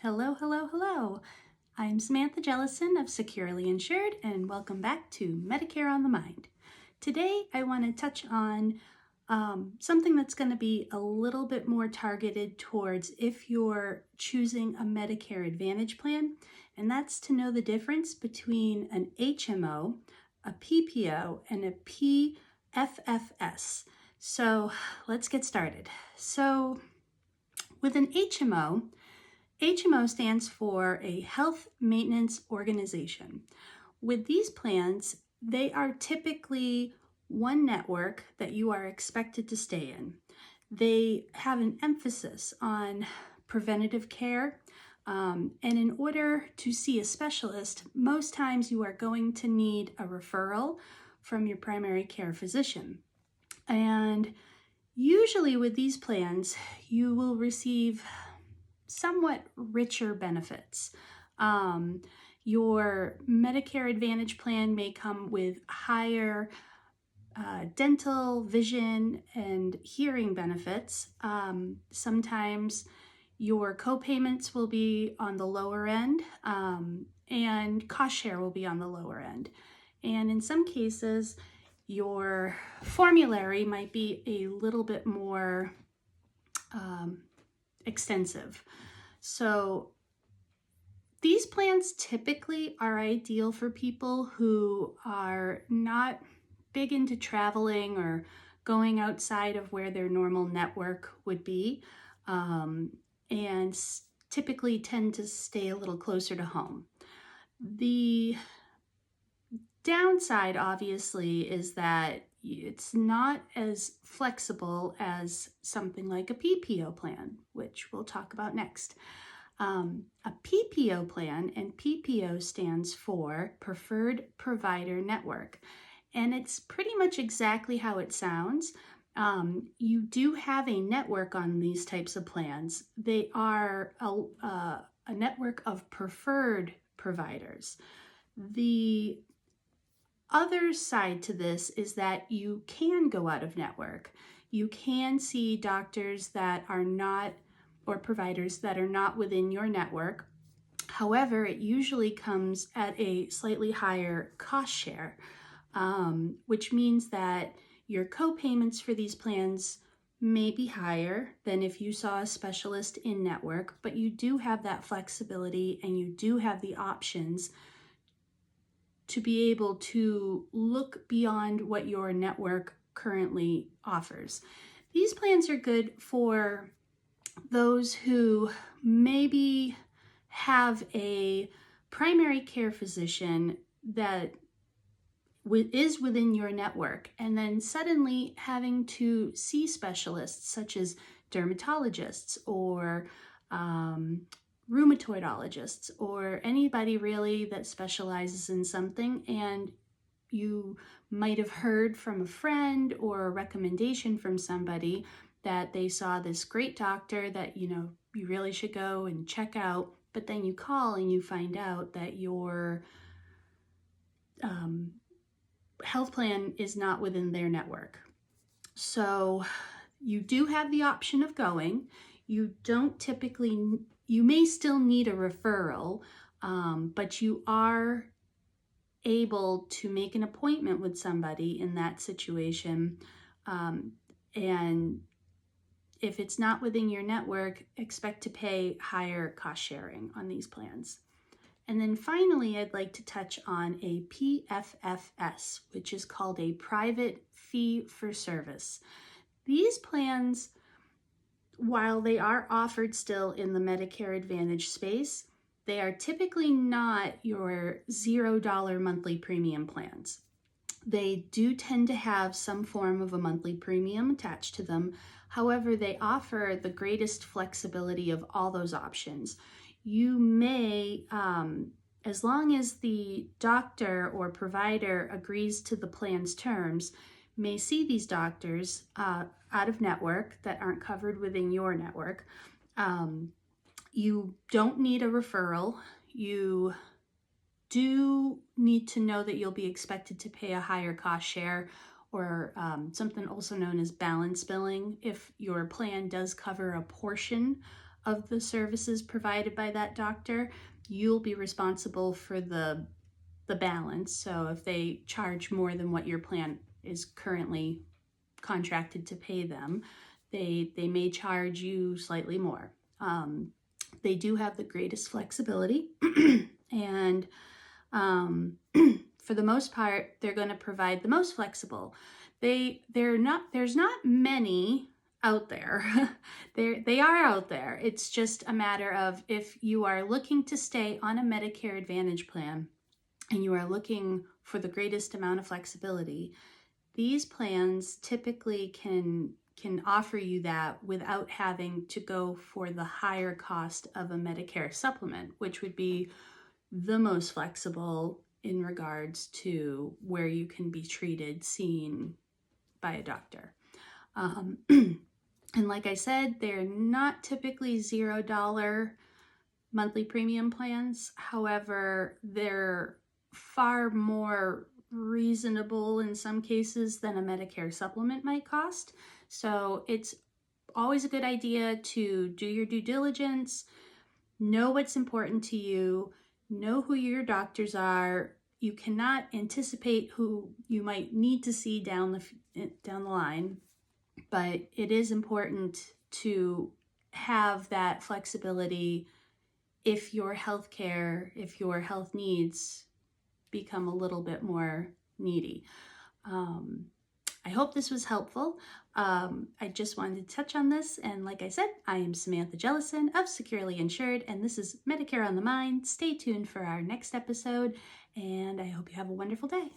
Hello, hello, hello. I'm Samantha Jellison of Securely Insured, and welcome back to Medicare on the Mind. Today, I want to touch on something that's going to be a little bit more targeted towards if you're choosing a Medicare Advantage plan, and that's to know the difference between an HMO, a PPO, and a PFFS. So let's get started. So with an HMO stands for a Health Maintenance Organization. With these plans, they are typically one network that you are expected to stay in. They have an emphasis on preventative care, and in order to see a specialist, most times you are going to need a referral from your primary care physician. And usually with these plans, you will receive somewhat richer benefits. Your Medicare Advantage plan may come with higher dental, vision, and hearing benefits. Sometimes your co-payments will be on the lower end, and cost share will be on the lower end. And in some cases, your formulary might be a little bit more extensive. So these plans typically are ideal for people who are not big into traveling or going outside of where their normal network would be, and typically tend to stay a little closer to home. The downside, obviously, is that it's not as flexible as something like a PPO plan, which we'll talk about next. A PPO plan, and PPO stands for Preferred Provider Network, and it's pretty much exactly how it sounds. You do have a network on these types of plans. They are a network of preferred providers. The other side to this is that you can go out of network. You can see doctors that are not, or providers that are not within your network. However, it usually comes at a slightly higher cost share, which means that your co-payments for these plans may be higher than if you saw a specialist in network, but you do have that flexibility and you do have the options to be able to look beyond what your network currently offers. These plans are good for those who maybe have a primary care physician that is within your network, and then suddenly having to see specialists such as dermatologists or rheumatologists or anybody really that specializes in something, and you might have heard from a friend or a recommendation from somebody that they saw this great doctor that you really should go and check out, but then you call and you find out that your health plan is not within their network. So you do have the option of going. You may still need a referral, but you are able to make an appointment with somebody in that situation. And if it's not within your network, expect to pay higher cost sharing on these plans. And then finally, I'd like to touch on a PFFS, which is called a private fee for service. These plans, while they are offered still in the Medicare Advantage space, they are typically not your $0 monthly premium plans. They do tend to have some form of a monthly premium attached to them. However, they offer the greatest flexibility of all those options. You may, as long as the doctor or provider agrees to the plan's terms, may see these doctors out of network that aren't covered within your network. You don't need a referral. You do need to know that you'll be expected to pay a higher cost share, or something also known as balance billing, if your plan does cover a portion of the services provided by that doctor, you'll be responsible for the balance. So if they charge more than what your plan is currently contracted to pay them, they may charge you slightly more. They do have the greatest flexibility and for the most part, they're going to provide the most flexible. There's not many out there. They are out there. It's just a matter of if you are looking to stay on a Medicare Advantage plan and you are looking for the greatest amount of flexibility, these plans typically can offer you that without having to go for the higher cost of a Medicare supplement, which would be the most flexible in regards to where you can be treated, seen by a doctor. And like I said, they're not typically $0 monthly premium plans. However, they're far more reasonable in some cases than a Medicare supplement might cost. So it's always a good idea to do your due diligence, know what's important to you, know who your doctors are. You cannot anticipate who you might need to see down the line, but it is important to have that flexibility if your health needs become a little bit more needy. I hope this was helpful. I just wanted to touch on this. And like I said, I am Samantha Jellison of Securely Insured, and this is Medicare on the Mind. Stay tuned for our next episode, and I hope you have a wonderful day.